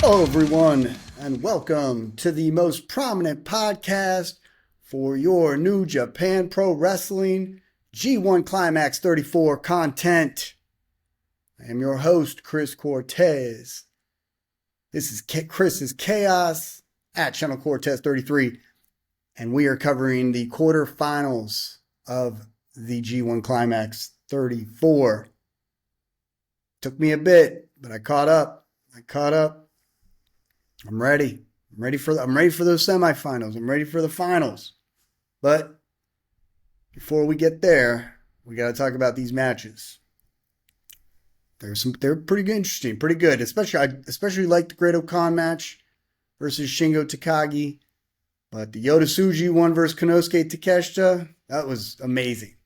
Hello, everyone, and welcome to the most prominent podcast for your New Japan Pro Wrestling G1 Climax 34 content. I am your host, Chris Cortez. This is Chris's Chaos at ChannelCortez33, and we are covering the quarterfinals of the G1 Climax 34. Took me a bit, but I caught up. I'm ready. I'm ready for those semifinals. I'm ready for the finals. But before we get there, we got to talk about these matches. They're pretty interesting, pretty good. Especially like the Great Okan match versus Shingo Takagi. But the Yota Tsuji one versus Konosuke Takeshita, that was amazing.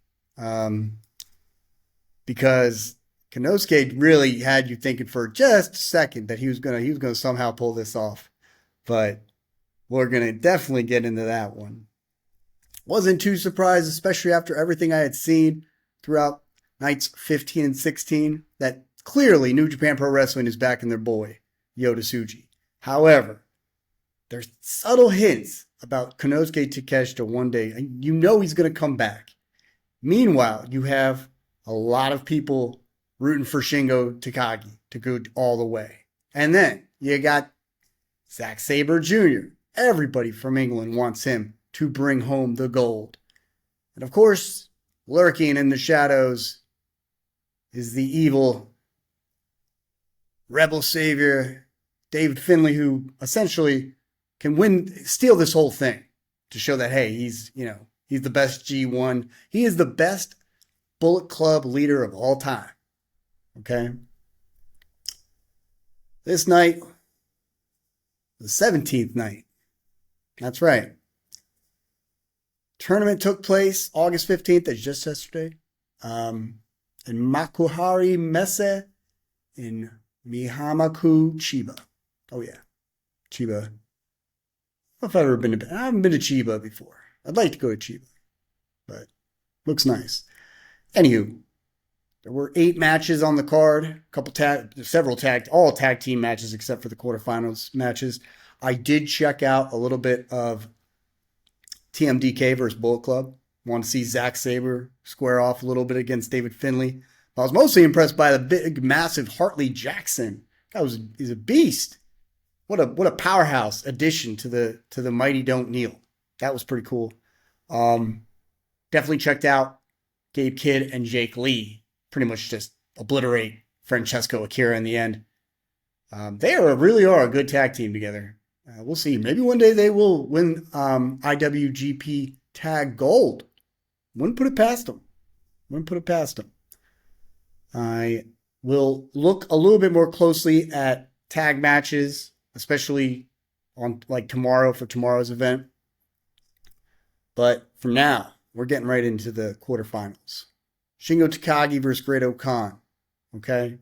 Because Konosuke really had you thinking for just a second that he was gonna somehow pull this off. But we're gonna definitely get into that one. Wasn't too surprised, especially after everything I had seen throughout nights 15 and 16, that clearly New Japan Pro Wrestling is backing their boy, Yota Tsuji. However, there's subtle hints about Konosuke Takeshita one day, and you know he's gonna come back. Meanwhile, you have a lot of people rooting for Shingo Takagi to go all the way. And then you got Zack Sabre Jr. Everybody from England wants him to bring home the gold. And of course, lurking in the shadows is the evil rebel savior, David Finlay, who essentially can steal this whole thing to show that, hey, he's the best G1. He is the best Bullet Club leader of all time. Okay. This night, the 17th night. That's right. Tournament took place August 15th, that's just yesterday, in Makuhari Messe in Mihama-ku, Chiba. Oh, yeah. Chiba. I don't know if I've ever been to... I haven't been to Chiba before. I'd like to go to Chiba, but looks nice. Anywho, there were 8 matches on the card, all tag team matches except for the quarterfinals matches. I did check out a little bit of TMDK versus Bullet Club. Want to see Zack Sabre square off a little bit against David Finlay. But I was mostly impressed by the big, massive Hartley Jackson. He's a beast. What a powerhouse addition to the Mighty Don't Kneel. That was pretty cool. Definitely checked out Gabe Kidd and Jake Lee. Pretty much just obliterate Francesco Akira in the end. They really are a good tag team together. We'll see. Maybe one day they will win IWGP Tag Gold. Wouldn't put it past them. I will look a little bit more closely at tag matches, especially on tomorrow for tomorrow's event. But for now, we're getting right into the quarterfinals. Shingo Takagi versus Great Okan. Okay?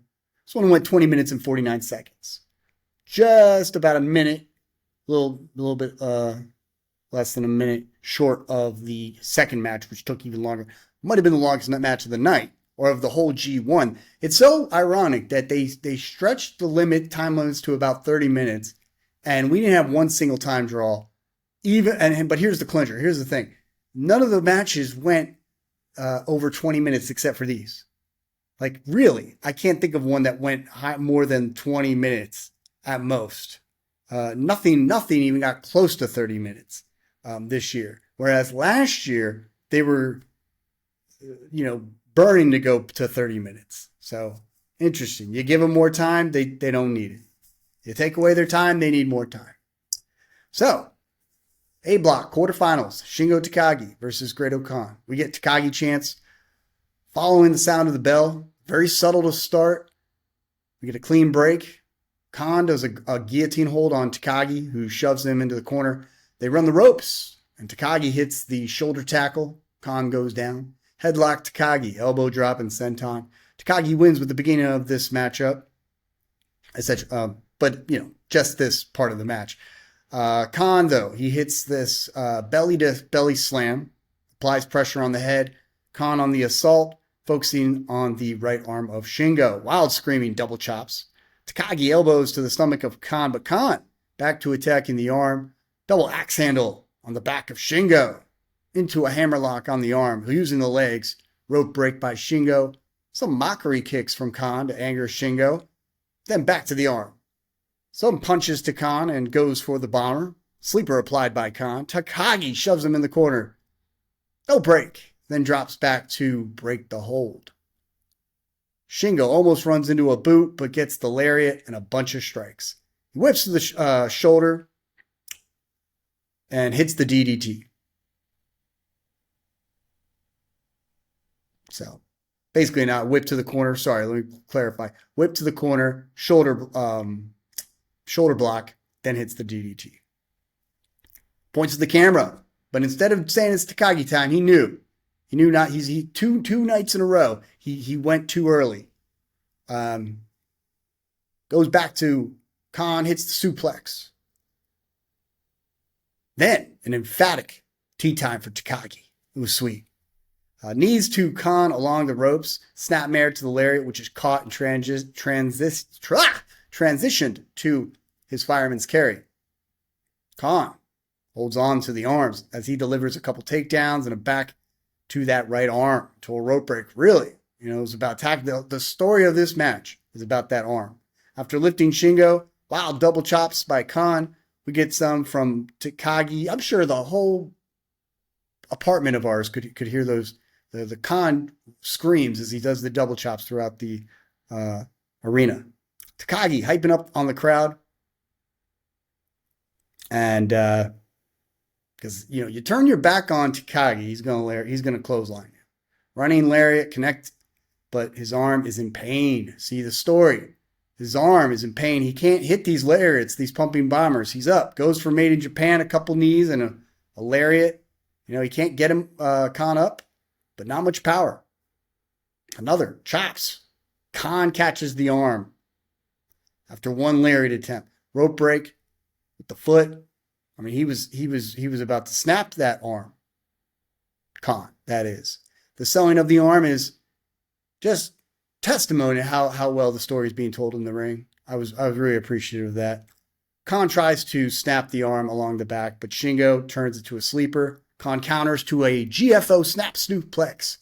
This one went 20 minutes and 49 seconds. Just about a minute, a little bit less than a minute short of the second match, which took even longer. Might have been the longest match of the night or of the whole G1. It's so ironic that they stretched the time limits to about 30 minutes, and we didn't have one single time draw. But here's the clincher. Here's the thing. None of the matches went over 20 minutes except for these. Really, I can't think of one that went more than 20 minutes at most. Nothing even got close to 30 minutes this year. Whereas last year, they were, burning to go to 30 minutes. So, interesting. You give them more time, they don't need it. You take away their time, they need more time. So, A block, quarterfinals, Shingo Takagi versus Great Okan. We get Takagi chants following the sound of the bell. Very subtle to start. We get a clean break. Khan does a guillotine hold on Takagi, who shoves him into the corner. They run the ropes, and Takagi hits the shoulder tackle. Khan goes down. Headlock Takagi, elbow drop and senton. Takagi wins with the beginning of this matchup. But just this part of the match. Khan, though, he hits this belly-to-belly slam, applies pressure on the head. Khan on the assault, focusing on the right arm of Shingo. Wild screaming double chops. Takagi elbows to the stomach of Kan, but Kan back to attacking the arm. Double axe handle on the back of Shingo. Into a hammerlock on the arm, using the legs. Rope break by Shingo. Some mockery kicks from Kan to anger Shingo. Then back to the arm. Some punches to Kan and goes for the bomber. Sleeper applied by Kan. Takagi shoves him in the corner. No break. Then drops back to break the hold. Shingo almost runs into a boot, but gets the lariat and a bunch of strikes. He whips to the shoulder and hits the DDT. So, basically not whip to the corner. Sorry, let me clarify. Whip to the corner, shoulder block, then hits the DDT. Points to the camera, but instead of saying it's Takagi time, he knew. He knew not. He two nights in a row. He went too early. Goes back to Kan, hits the suplex. Then an emphatic tea time for Takagi. It was sweet. Knees to Kan along the ropes. Snapmare to the lariat, which is caught and transitioned to his fireman's carry. Kan holds on to the arms as he delivers a couple takedowns and a back to that right arm to a rope break. Really, it was about the story of this match is about that arm. After lifting Shingo, wild double chops by Kan. We get some from Takagi. I'm sure the whole apartment of ours could hear those the Kan screams as he does the double chops throughout the arena. Takagi hyping up on the crowd, and because you turn your back on Takagi, he's gonna clothesline you. Running lariat connect, but his arm is in pain. See the story. His arm is in pain. He can't hit these lariats, these pumping bombers. He's up. Goes for Made in Japan, a couple knees and a lariat. He can't get him Kan up, but not much power. Another chops. Kan catches the arm after one lariat attempt. Rope break with the foot. I mean, he was about to snap that arm. Kan, that is. The selling of the arm is just testimony to how well the story is being told in the ring. I was really appreciative of that. Kan tries to snap the arm along the back, but Shingo turns it to a sleeper. Kan counters to a GFO snap suplex.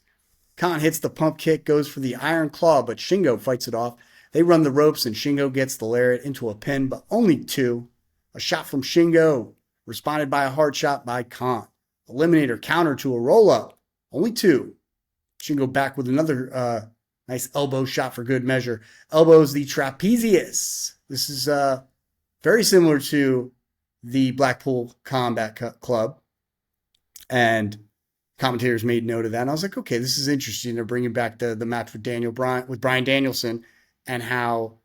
Kan hits the pump kick, goes for the iron claw, but Shingo fights it off. They run the ropes and Shingo gets the lariat into a pin, but only two. A shot from Shingo, responded by a hard shot by Kan. Eliminator counter to a roll-up, only two. Shingo back with another nice elbow shot for good measure. Elbows the trapezius. This is very similar to the Blackpool Combat Club. And commentators made note of that. And I was like, okay, this is interesting. They're bringing back the match with Bryan Danielson and how,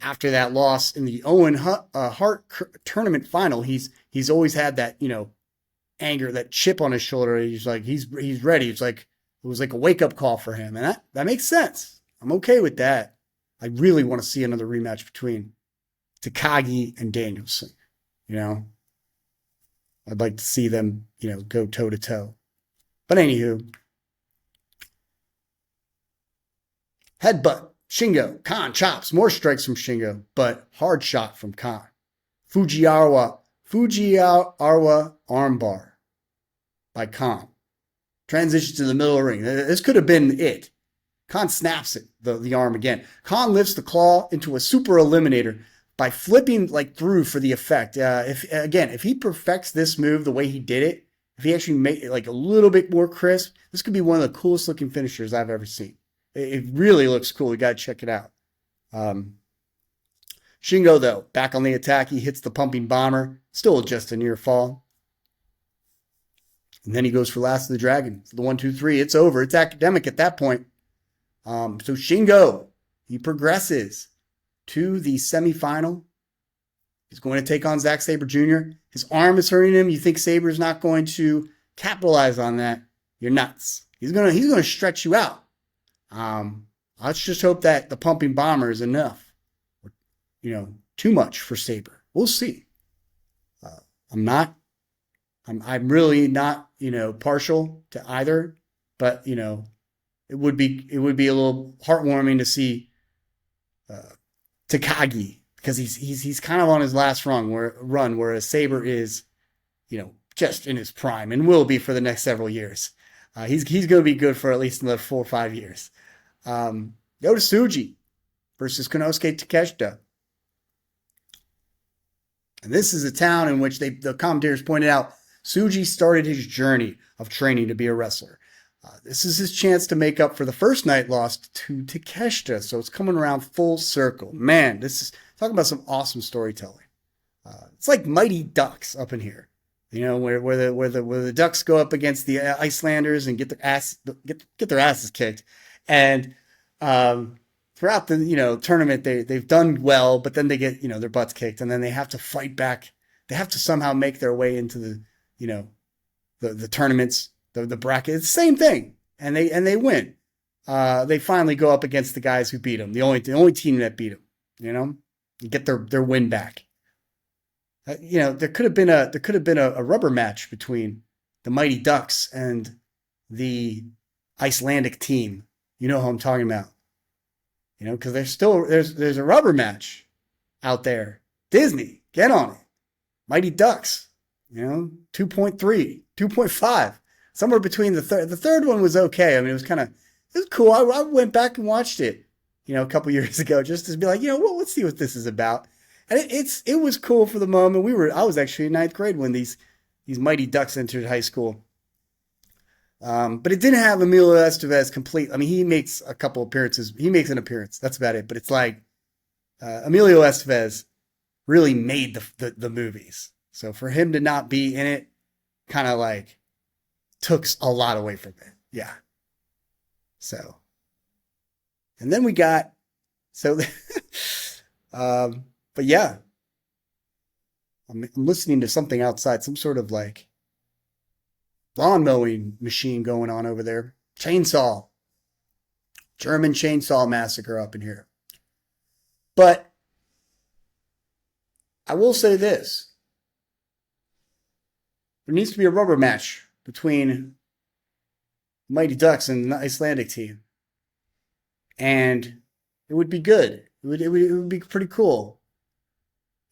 after that loss in the Owen Hart tournament final, he's always had that, anger, that chip on his shoulder. He's like, he's ready. It's like, it was like a wake-up call for him. And that makes sense. I'm okay with that. I really want to see another rematch between Takagi and Danielson. I'd like to see them, go toe-to-toe. But anywho. Headbutt. Shingo. Kan chops. More strikes from Shingo. But hard shot from Kan. Fujiwara armbar by Kan. Transitions to the middle of the ring. This could have been it. Kan snaps it, the arm again. Kan lifts the claw into a super eliminator by flipping through for the effect. If he perfects this move the way he did it, if he actually made it a little bit more crisp, this could be one of the coolest looking finishers I've ever seen. It really looks cool. You got to check it out. Shingo, though, back on the attack. He hits the pumping bomber. Still just a near fall. And then he goes for Last of the Dragon. For the 1, 2, 3. It's over. It's academic at that point. So Shingo, he progresses to the semifinal. He's going to take on Zack Sabre Jr. His arm is hurting him. You think Sabre's not going to capitalize on that? You're nuts. He's gonna stretch you out. Let's just hope that the pumping bomber is enough. Too much for Sabre. We'll see. I'm really not, partial to either, but it would be a little heartwarming to see Takagi, because he's kind of on his last run, where Saber is, just in his prime and will be for the next several years. He's going to be good for at least another 4 or 5 years. Yota Tsuji versus Konosuke Takeshita. And this is a town in which the commentators pointed out Tsuji started his journey of training to be a wrestler. This is his chance to make up for the first night lost to Takeshita. So it's coming around full circle. Man, this is talking about some awesome storytelling. It's like Mighty Ducks up in here, where the Ducks go up against the Icelanders and get their asses kicked, and throughout the tournament they've done well, but then they get their butts kicked, and then they have to fight back. They have to somehow make their way into the tournaments. The bracket, it's the same thing, and they win. They finally go up against the guys who beat them, the only team that beat them, and get their win back. There could have been a rubber match between the Mighty Ducks and the Icelandic team. You know who I'm talking about, because there's a rubber match out there. Disney, get on it. Mighty Ducks, 2.3, 2.5. Somewhere between the third one was okay. I mean, it was cool. I went back and watched it, a couple years ago, just to be like, let's see what this is about. And it was cool for the moment. I was actually in 9th grade when these Mighty Ducks entered high school. But it didn't have Emilio Estevez complete. I mean, he makes a couple appearances. He makes an appearance. That's about it. But it's like Emilio Estevez really made the movies. So for him to not be in it, kind of like took a lot away from it. Yeah. So, and then we got, but yeah, I'm listening to something outside, some sort of like lawn mowing machine going on over there. Chainsaw. German chainsaw massacre up in here. But I will say this. There needs to be a rubber match between Mighty Ducks and the Icelandic team. And it would be good. It would be pretty cool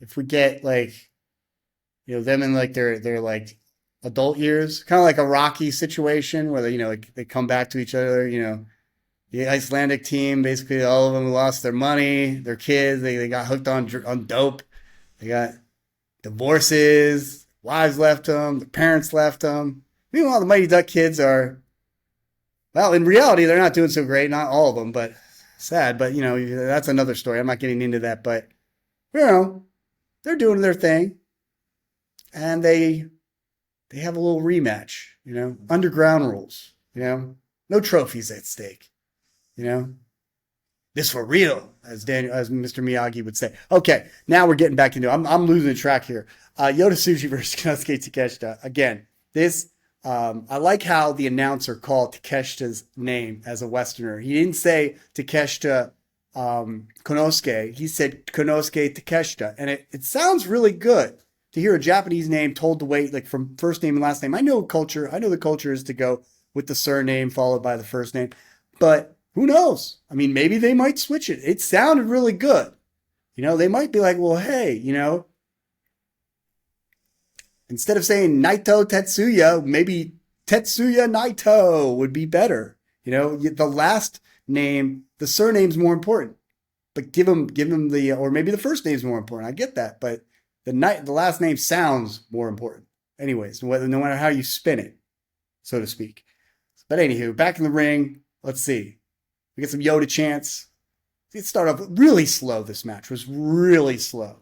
if we get them in their like adult years, kind of like a Rocky situation where they come back to each other. The Icelandic team, basically all of them lost their money, their kids, they got hooked on dope, they got divorces, wives left them, their parents left them. Meanwhile, the Mighty Duck kids are, well, in reality, they're not doing so great. Not all of them, but sad. But, that's another story. I'm not getting into that. But, they're doing their thing. And they have a little rematch, underground rules, no trophies at stake, this for real, as Mr. Miyagi would say. Okay, now we're getting back into it. I'm losing the track here. Yota Tsuji versus Konosuke Takeshita. Again, this, I like how the announcer called Takeshita's name as a Westerner. He didn't say Takeshita Konosuke. He said Konosuke Takeshita. And it sounds really good to hear a Japanese name told to wait, like from first name and last name. I know the culture is to go with the surname followed by the first name. But who knows? I mean, maybe they might switch it. It sounded really good. They might be like, well, hey, instead of saying Naito Tetsuya, maybe Tetsuya Naito would be better. The last name, the surname's more important. But give him or maybe the first name's more important. I get that, but the last name sounds more important. Anyways, no matter how you spin it, so to speak. But anywho, back in the ring, let's see. We get some Yota chants. It started off really slow. This match was really slow.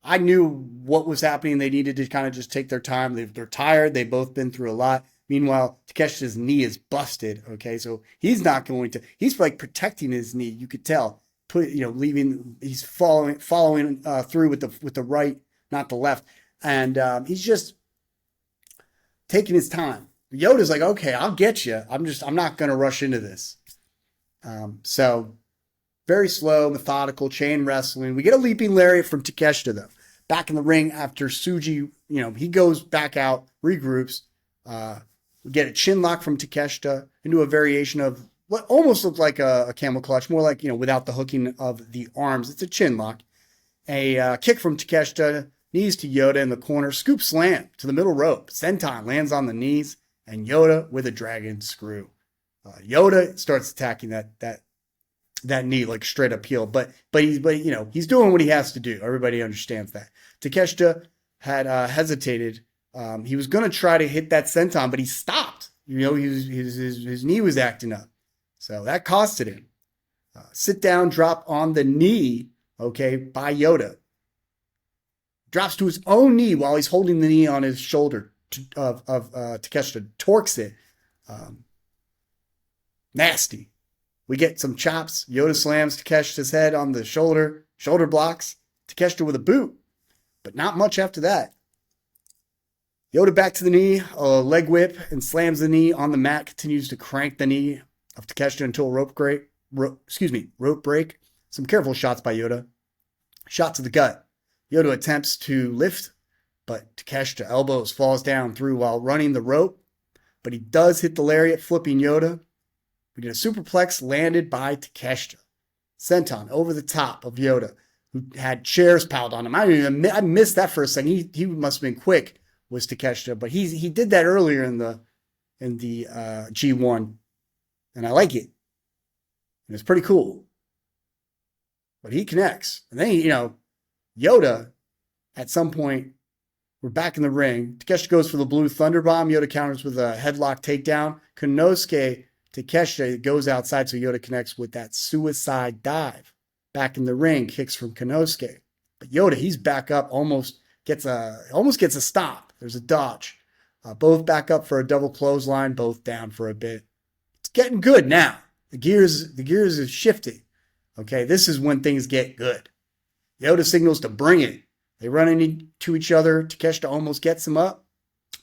I knew what was happening. They needed to kind of just take their time. They're tired. They've both been through a lot. Meanwhile, Takeshita's knee is busted. Okay, so he's not going to. He's like protecting his knee. You could tell. He's following through with the right, not the left, and he's just taking his time. Yoda's like, okay, I'll get you. I'm not going to rush into this. So very slow, methodical chain wrestling. We get a leaping lariat from Takeshita though. Back in the ring after Tsuji, he goes back out, regroups. We get a chin lock from Takeshita into a variation of what almost looked like a camel clutch, more like, without the hooking of the arms. It's a chin lock. A kick from Takeshita, knees to Yota in the corner, scoop slam to the middle rope. Senton lands on the knees, and Yota with a dragon screw. Yota starts attacking that knee like straight up heel, but he's doing what he has to do. Everybody understands that. Takeshita had hesitated. He was going to try to hit that senton, but he stopped. His knee was acting up, so that costed him. Sit down drop on the knee, okay, by Yota. Drops to his own knee while he's holding the knee on his shoulder of Takeshita. Torques it. Nasty. We get some chops. Yota slams Takeshita's head on the shoulder blocks. Takeshita with a boot, but not much after that. Yota back to the knee, a leg whip, and slams the knee on the mat. Continues to crank the knee of Takeshita until rope break. Some careful shots by Yota. Shot to the gut. Yota attempts to lift, but Takeshita elbows, falls down through while running the rope. But he does hit the lariat, flipping Yota. We get a superplex landed by Takeshita. Senton over the top of Yota, who had chairs piled on him. I missed that for a second. He must have been quick, was Takeshita, but he did that earlier in the G1, and I like it. And it's pretty cool. But he connects, and then Yota, at some point, we're back in the ring. Takeshita goes for the blue thunder bomb. Yota counters with a headlock takedown. Konosuke Takeshita goes outside, so Yota connects with that suicide dive. Back in the ring, kicks from Konosuke. But Yota, he's back up, almost gets a stop. There's a dodge. Both back up for a double clothesline, both down for a bit. It's getting good now. The gears is shifting. Okay, this is when things get good. Yota signals to bring it. They run into each other. Takeshita almost gets him up.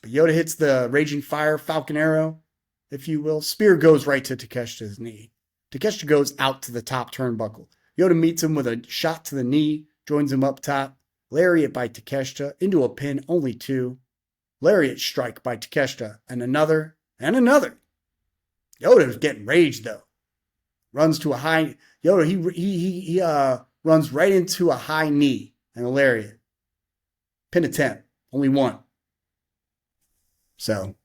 But Yota hits the Raging Fire, Falcon Arrow, if you will. Spear goes right to Takeshita's knee. Takeshita goes out to the top turnbuckle. Yota meets him with a shot to the knee, joins him up top. Lariat by Takeshita, into a pin, only 2. Lariat strike by Takeshita, and another, and another. Yota's getting raged, though. Runs to a high... Yota, he runs right into a high knee and a lariat. Pin attempt, only 1. So...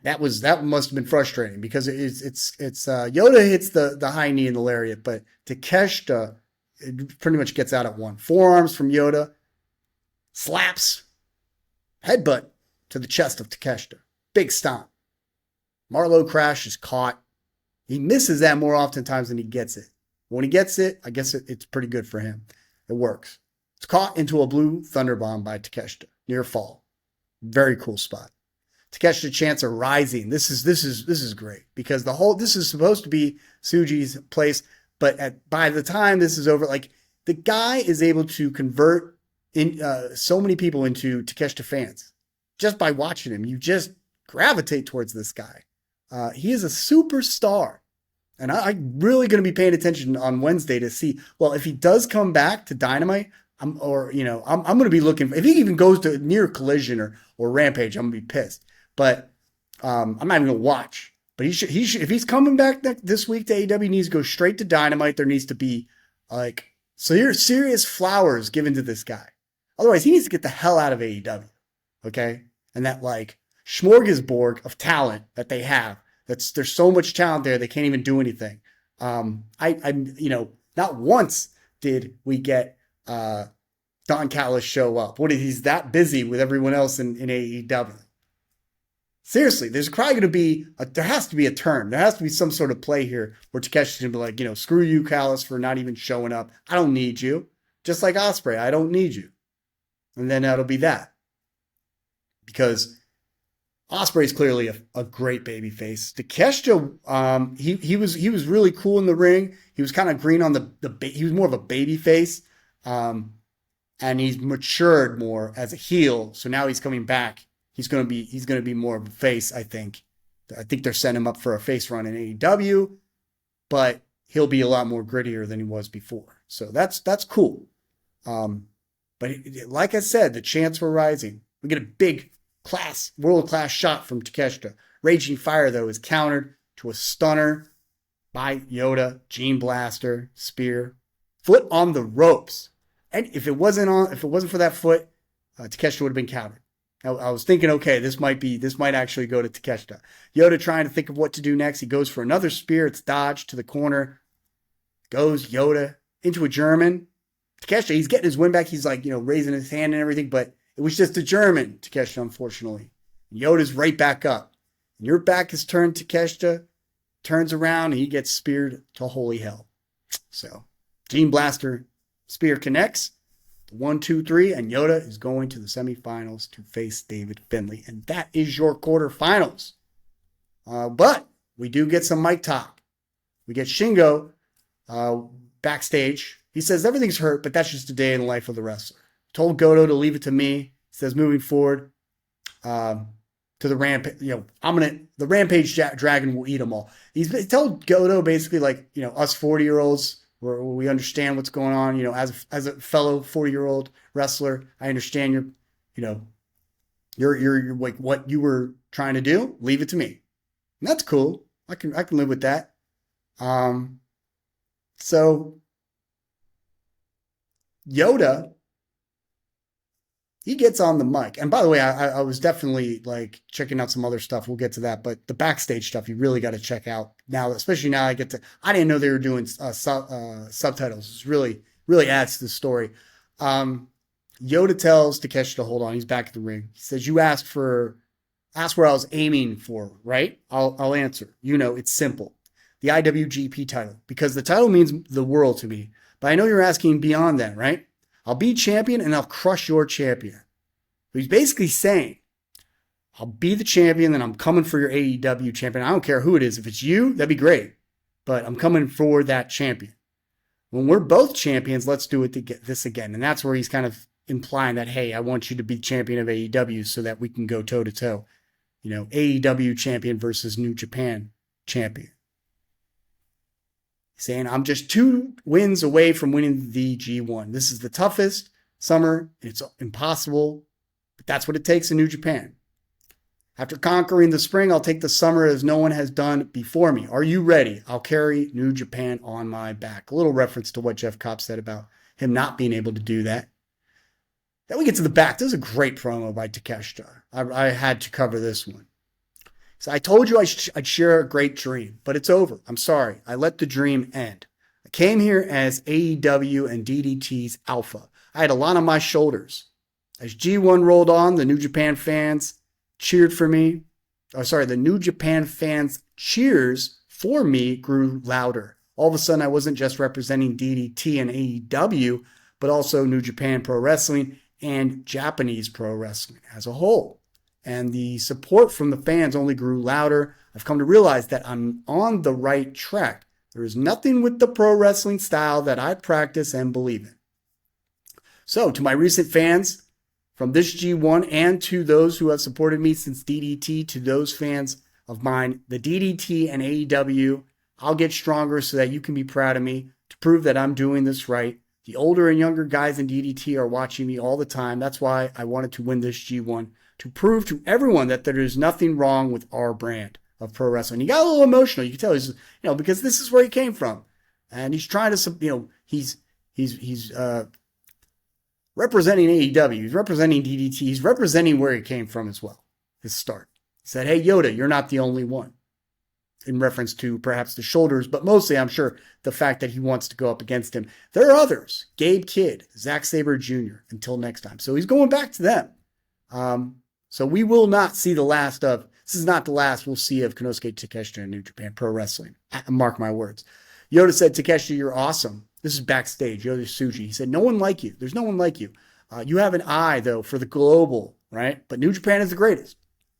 That must have been frustrating because it's Yota hits the high knee and the lariat, but Takeshita pretty much gets out at 1. Forearms from Yota, slaps, headbutt to the chest of Takeshita. Big stomp. Marlowe crash is caught. He misses that more oftentimes than he gets it. When he gets it, I guess it's pretty good for him. It works. It's caught into a blue thunderbomb by Takeshita. Near fall. Very cool spot. Takeshita chants are rising. This is great because this is supposed to be Tsuji's place, but by the time this is over, like the guy is able to convert so many people into Takeshita fans just by watching him. You just gravitate towards this guy. He is a superstar, and I'm really going to be paying attention on Wednesday to see. Well, if he does come back to Dynamite, I'm going to be looking. If he even goes to near Collision or Rampage, I'm going to be pissed. But I'm not even going to watch. But he should, if he's coming back this week to AEW, he needs to go straight to Dynamite. There needs to be like serious flowers given to this guy. Otherwise, he needs to get the hell out of AEW. Okay? And that like smorgasbord of talent that they have. There's so much talent there they can't even do anything. Not once did we get Don Callis show up. He's that busy with everyone else in AEW. Seriously, there's probably going to be there has to be a turn. There has to be some sort of play here where Takeshi's going to be like, screw you, Callis, for not even showing up. I don't need you. Just like Ospreay, I don't need you. And then that'll be that. Because Ospreay's clearly a great baby face. Takeshita, he was really cool in the ring. He was kind of green on he was more of a baby face. And he's matured more as a heel. So now he's coming back. He's going to be more of a face, I think. I think they're setting him up for a face run in AEW, but he'll be a lot more grittier than he was before. So that's cool. But like I said, the chants were rising. We get a big world-class shot from Takeshita. Raging Fire, though, is countered to a stunner by Yota. Gene Blaster, spear, foot on the ropes. And if it wasn't for that foot, Takeshita would have been countered. I was thinking, okay, this might actually go to Takeshita. Yota trying to think of what to do next. He goes for another spear. It's dodged to the corner. Goes Yota into a German. Takeshita, he's getting his win back. He's like, raising his hand and everything, but it was just a German, Takeshita, unfortunately. Yoda's right back up. And your back is turned, Takeshita turns around, and he gets speared to holy hell. So, Gene Blaster spear connects. 1, 2, 3, and Yota is going to the semifinals to face David Finlay. And that is your quarterfinals. But we do get some mic talk. We get Shingo backstage. He says everything's hurt, but that's just a day in the life of the wrestler. Told Goto to leave it to me. He says moving forward to the rampage, the Rampage Dragon will eat them all. He's told Goto basically us 40-year-olds, where we understand what's going on. As a fellow 40-year-old wrestler, I understand you're like what you were trying to do. Leave it to me, and that's cool. I can live with that. So Yota, he gets on the mic. And by the way, I was definitely checking out some other stuff. We'll get to that. But the backstage stuff, you really got to check out now, especially now I didn't know they were doing subtitles. It really adds to the story. Yota tells Takeshita to hold on. He's back in the ring. He says, you asked where I was aiming for, right? I'll answer. It's simple. The IWGP title, because the title means the world to me. But I know you're asking beyond that, right? I'll be champion and I'll crush your champion. So he's basically saying, I'll be the champion and I'm coming for your AEW champion. I don't care who it is. If it's you, that'd be great. But I'm coming for that champion. When we're both champions, let's do it to get this again. And that's where he's kind of implying that, hey, I want you to be champion of AEW so that we can go toe to toe. AEW champion versus New Japan champion. Saying, I'm just 2 wins away from winning the G1. This is the toughest summer. It's impossible, but that's what it takes in New Japan. After conquering the spring, I'll take the summer as no one has done before me. Are you ready? I'll carry New Japan on my back. A little reference to what Jeff Cobb said about him not being able to do that. Then we get to the back. This is a great promo by Takeshita. I had to cover this one. So I told you I'd share a great dream, but it's over. I'm sorry. I let the dream end. I came here as AEW and DDT's alpha. I had a lot on my shoulders. As G1 rolled on, the New Japan fans cheered for me. The New Japan fans' cheers for me grew louder. All of a sudden, I wasn't just representing DDT and AEW, but also New Japan Pro Wrestling and Japanese Pro Wrestling as a whole. And the support from the fans only grew louder. I've come to realize that I'm on the right track. There is nothing with the pro wrestling style that I practice and believe in. So, to my recent fans from this G1 and to those who have supported me since DDT, to those fans of mine, the DDT and AEW, I'll get stronger so that you can be proud of me to prove that I'm doing this right. The older and younger guys in DDT are watching me all the time. That's why I wanted to win this G1. To prove to everyone that there is nothing wrong with our brand of pro wrestling. He got a little emotional. You can tell he's, because this is where he came from. And he's trying to, he's representing AEW. He's representing DDT. He's representing where he came from as well. His start. He said, hey, Yota, you're not the only one. In reference to perhaps the shoulders, but mostly, I'm sure, the fact that he wants to go up against him. There are others. Gabe Kidd, Zack Sabre Jr. Until next time. So he's going back to them. So we will not see the last of, this is not the last we'll see of Konosuke Takeshita in New Japan Pro Wrestling. Mark my words. Yota said, Takeshita, you're awesome. This is backstage. Yota Tsuji. He said, no one like you. There's no one like you. You have an eye, though, for the global, right? But New Japan is the greatest.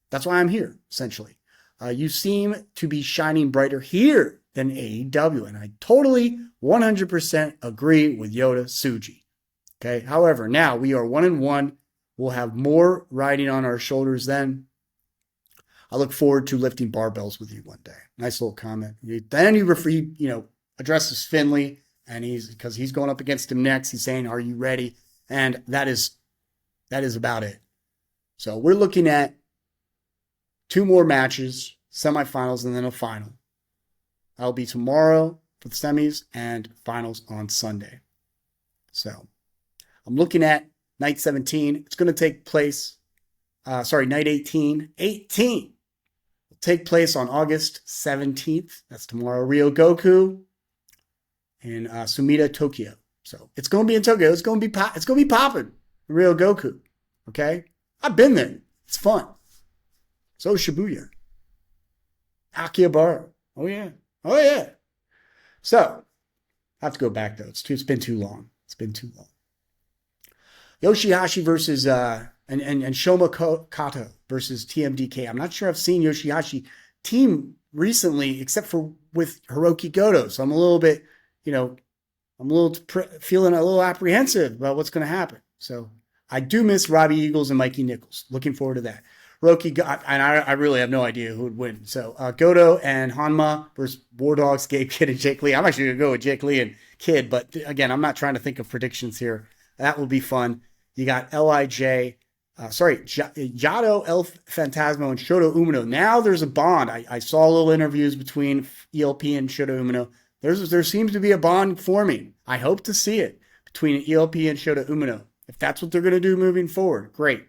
That's why I'm here, essentially. You seem to be shining brighter here than AEW. And I totally 100% agree with Yota Tsuji. Okay. However, now we are 1-1. We'll have more riding on our shoulders then. I look forward to lifting barbells with you one day. Nice little comment. Then he addresses Finlay, and because he's going up against him next. He's saying, "Are you ready?" And that is about it. So we're looking at 2 more matches, semifinals, and then a final. That'll be tomorrow for the semis and finals on Sunday. So I'm looking at night 17. It's going to take place, night 18. 18 will take place on August 17th. That's tomorrow. Ryōgoku in Sumida, Tokyo. So it's going to be in Tokyo. It's going to be popping. Ryōgoku. Okay? I've been there. It's fun. So Shibuya. Akihabara. Oh, yeah. Oh, yeah. So, I have to go back, though. It's been too long. Yoshihashi versus, and Shoma Kato versus TMDK. I'm not sure I've seen Yoshihashi team recently, except for with Hiroki Goto. So I'm a little bit, feeling a little apprehensive about what's going to happen. So I do miss Robbie Eagles and Mikey Nichols. Looking forward to that. And I really have no idea who would win. So Goto and Hanma versus War Dogs, Gabe Kidd, and Jake Lee. I'm actually going to go with Jake Lee and Kidd, but again, I'm not trying to think of predictions here. That will be fun. You got Yato, El Phantasmo, and Shota Umino. Now there's a bond. I saw little interviews between ELP and Shota Umino. There seems to be a bond forming. I hope to see it between ELP and Shota Umino. If that's what they're going to do moving forward, great.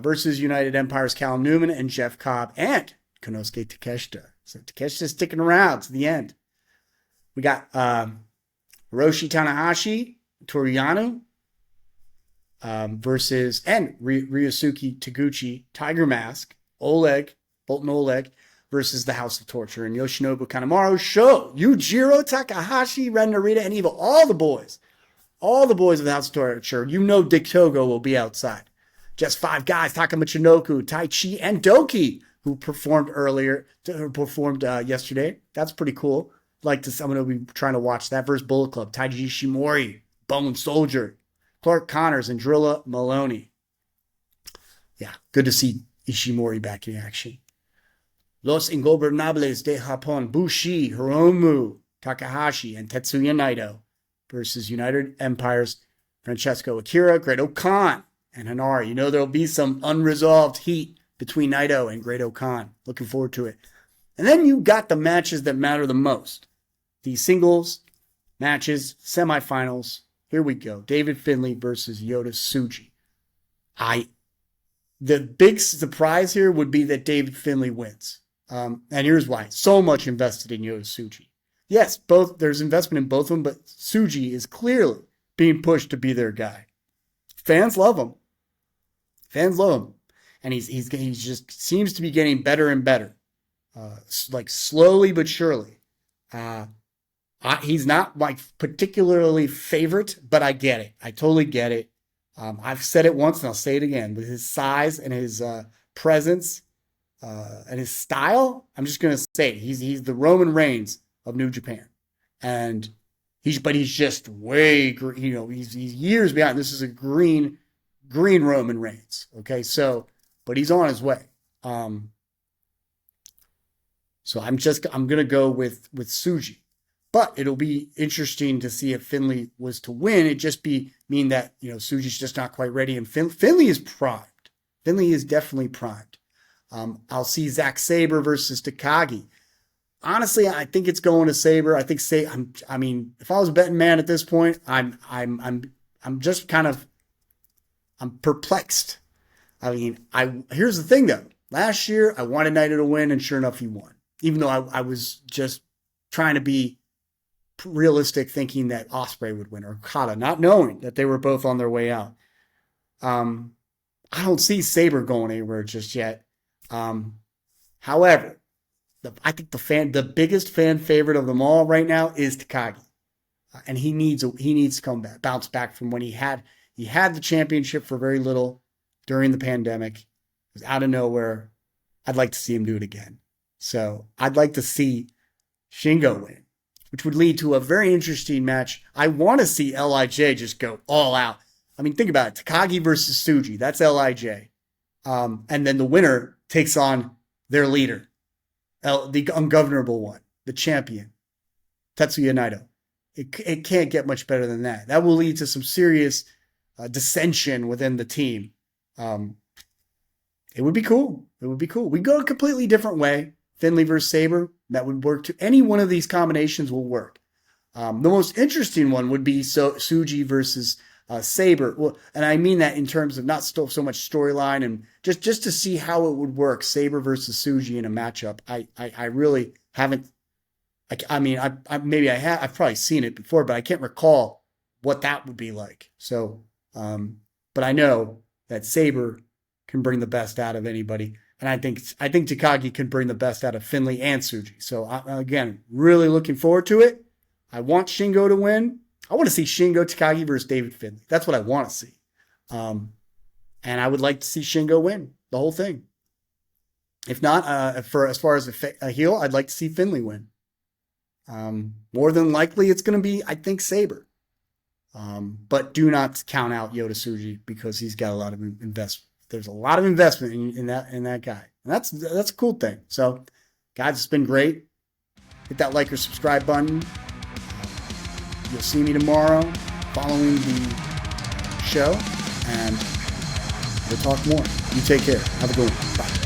Versus United Empire's Callum Newman and Jeff Cobb and Konosuke Takeshita. So Takeshita's sticking around to the end. We got Hiroshi Tanahashi, Toru Yano versus Ryusuke Taguchi, Tiger Mask, Bolton Oleg versus the House of Torture and Yoshinobu Kanemaru, Sho, Yujiro Takahashi, Ren Narita, and Evil. All the boys of the House of Torture. Dick Togo will be outside. Just 5 guys, Taka Michinoku, Taichi, and Doki, who performed yesterday. That's pretty cool. I'm going to be trying to watch that versus Bullet Club. Taiji Ishimori, Bone Soldier, Clark Connors, and Drilla Maloney. Yeah, good to see Ishimori back in action. Los Ingobernables de Japón, Bushi, Hiromu, Takahashi, and Tetsuya Naito versus United Empire's Francesco Akira, Great-O-Khan, and Hanari. There'll be some unresolved heat between Naito and Great-O-Khan. Looking forward to it. And then you got the matches that matter the most. The singles matches, semifinals. Here we go. David Finlay versus Yota Tsuji. The big surprise here would be that David Finlay wins. And here's why. So much invested in Yota Tsuji. Yes, there's investment in both of them, but Tsuji is clearly being pushed to be their guy. Fans love him. And he's just seems to be getting better and better. Slowly but surely. He's not my particularly favorite, but I get it. I totally get it. I've said it once and I'll say it again. With his size and his presence and his style, I'm just going to say it. He's the Roman Reigns of New Japan. And he's just way, he's years behind. This is a green Roman Reigns. Okay, but he's on his way. So I'm going to go with Tsuji. But it'll be interesting to see if Finlay was to win. It'd just mean that, Tsuji's just not quite ready. And Finlay is primed. Finlay is definitely primed. I'll see Zack Sabre versus Takagi. Honestly, I think it's going to Sabre. I think if I was a betting man at this point, I'm just kind of, I'm perplexed. Here's the thing though. Last year, I wanted Naito to win, and sure enough, he won. Even though I was just trying to be realistic, thinking that Ospreay would win, or Okada, not knowing that they were both on their way out. I don't see Sabre going anywhere just yet. However, I think the biggest fan favorite of them all right now is Takagi, and he needs to bounce back from when he had the championship for very little during the pandemic. It was out of nowhere. I'd like to see him do it again. So I'd like to see Shingo win, which would lead to a very interesting match. I want to see LIJ just go all out. Think about it. Takagi versus Tsuji. That's LIJ. And then the winner takes on their leader, the ungovernable one, the champion, Tetsuya Naito. It can't get much better than that. That will lead to some serious dissension within the team. It would be cool. It would be cool. We go a completely different way. Finley versus Sabre. That would work to any one of these combinations will work. The most interesting one would be Tsuji versus Sabre. Well, and I mean that in terms of not so much storyline and just to see how it would work. Sabre versus Tsuji in a matchup. I really haven't. I've probably seen it before, but I can't recall what that would be like. So, but I know that Sabre can bring the best out of anybody. And I think Takagi can bring the best out of Finley and Tsuji. So again, really looking forward to it. I want Shingo to win. I want to see Shingo Takagi versus David Finley. That's what I want to see. And I would like to see Shingo win the whole thing. If not, as far as a heel, I'd like to see Finley win. More than likely, it's going to be, I think, Sabre. But do not count out Yota Tsuji because he's got a lot of investment. There's a lot of investment in that guy. And that's a cool thing. So, guys, it's been great. Hit that like or subscribe button. You'll see me tomorrow following the show, and we'll talk more. You take care. Have a good one. Bye.